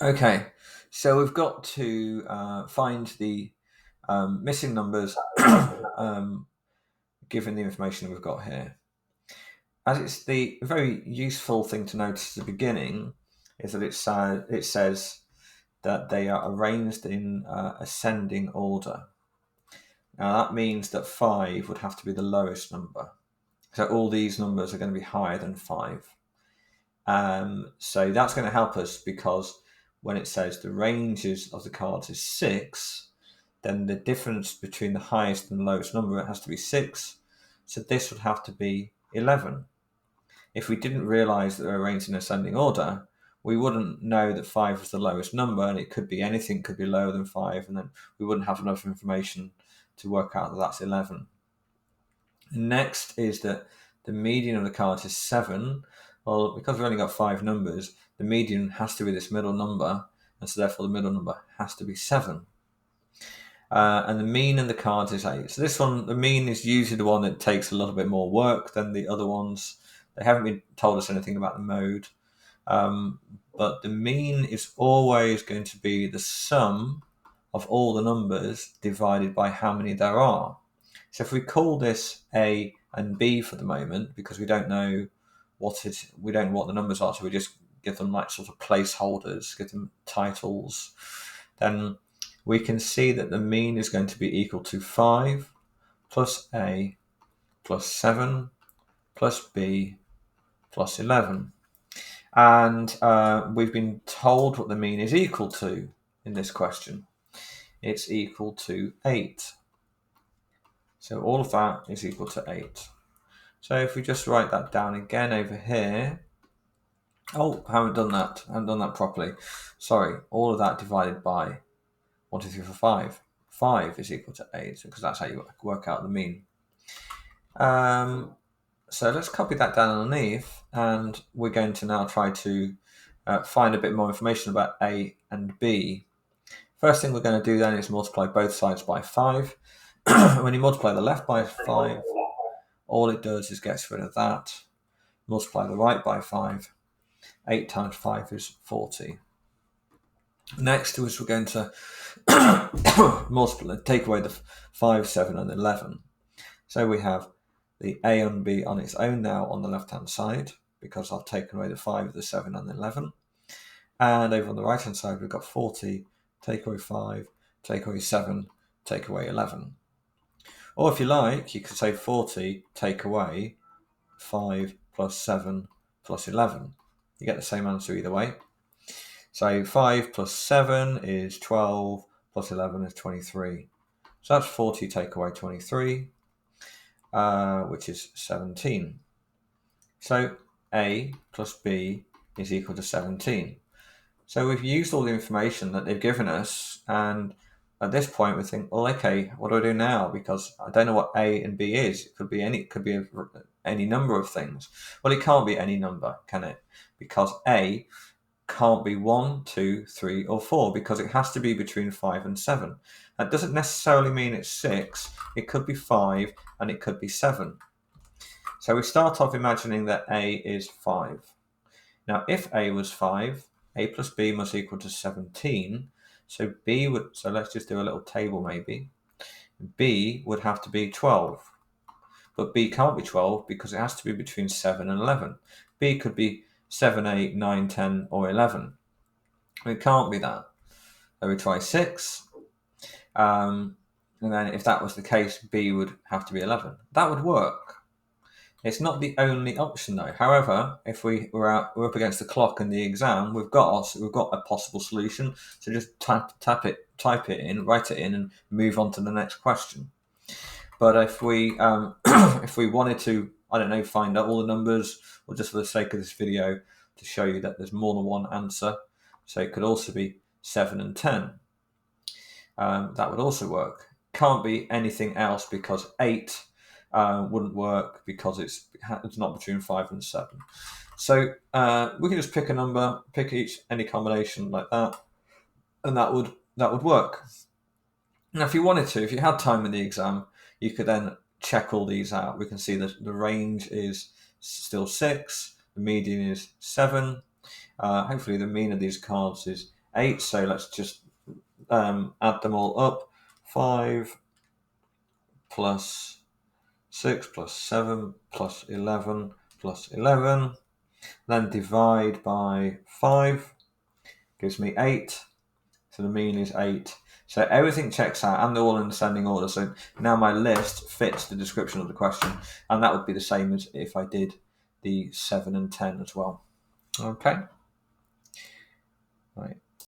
Okay, so we've got to find the missing numbers given the information we've got here. As it's the very useful thing to notice at the beginning is that it says that they are arranged in ascending order. Now that means that 5 would have to be the lowest number. So all these numbers are going to be higher than 5. So that's going to help us because when it says the ranges of the cards is 6, then the difference between the highest and the lowest number has to be 6. So this would have to be 11. If we didn't realise that they're arranged in ascending order, we wouldn't know that 5 was the lowest number, and it could be anything could be lower than 5, and then we wouldn't have enough information to work out that that's 11. Next is that the median of the cards is 7. Well, because we've only got 5 numbers, the median has to be this middle number, and so therefore the middle number has to be 7. And the mean in the cards is 8. So this one, the mean is usually the one that takes a little bit more work than the other ones. They haven't been told us anything about the mode. But the mean is always going to be the sum of all the numbers divided by how many there are. So if we call this A and B for the moment, because we don't know what the numbers are, so we just give them like sort of placeholders, give them titles, then we can see that the mean is going to be equal to 5 plus A plus 7 plus B plus 11. And we've been told what the mean is equal to in this question. It's equal to 8. So all of that is equal to 8. So if we just write that down again over here. Oh, I haven't done that properly. Sorry, all of that divided by 1, 2, 3, 4, 5. 5 is equal to 8, because that's how you work out the mean. So let's copy that down underneath, and we're going to now try to find a bit more information about A and B. First thing we're going to do then is multiply both sides by 5. When you multiply the left by 5, all it does is gets rid of that. Multiply the right by 5. 8 times 5 is 40. Next is we're going to take away the 5, 7 and 11. So we have the A and B on its own now on the left hand side, because I've taken away the 5, the 7 and the 11. And over on the right hand side we've got 40, take away 5, take away 7, take away 11. Or if you like, you could say 40 take away 5 plus 7 plus 11. You get the same answer either way. So 5 plus 7 is 12, plus 11 is 23. So that's 40 take away 23, which is 17. So A plus B is equal to 17. So we've used all the information that they've given us, and at this point we think, well, okay, what do I do now? Because I don't know what A and B is. It could be any number of things. Well, it can't be any number, can it? Because A can't be 1, 2, 3, or 4, because it has to be between 5 and 7. That doesn't necessarily mean it's 6. It could be 5 and it could be 7. So we start off imagining that A is 5. Now, if A was 5, A plus B must equal to 17. So let's just do a little table maybe. B would have to be 12. But B can't be 12 because it has to be between 7 and 11. B could be 7, 8, 9, 10, or 11. It can't be that. So we try 6. And then if that was the case, B would have to be 11. That would work. It's not the only option though. However, if we're up against the clock in the exam, we've got a possible solution. So just type it in, write it in, and move on to the next question. But if we if we wanted to, I don't know, find out all the numbers, or just for the sake of this video, to show you that there's more than one answer, so it could also be 7 and 10. That would also work. Can't be anything else because 8 wouldn't work because it's not between 5 and 7. So we can just pick a number, pick any combination like that, and that would work. Now, if you wanted to, if you had time in the exam, you could then check all these out. We can see that the range is still 6, the median is 7. Hopefully the mean of these cards is 8. So let's just add them all up. 5 plus 6 plus 7 plus 11 plus 11. Then divide by 5. Gives me 8. So the mean is 8. So everything checks out, and they're all in descending order. So now my list fits the description of the question, and that would be the same as if I did the 7 and 10 as well. Okay. Right.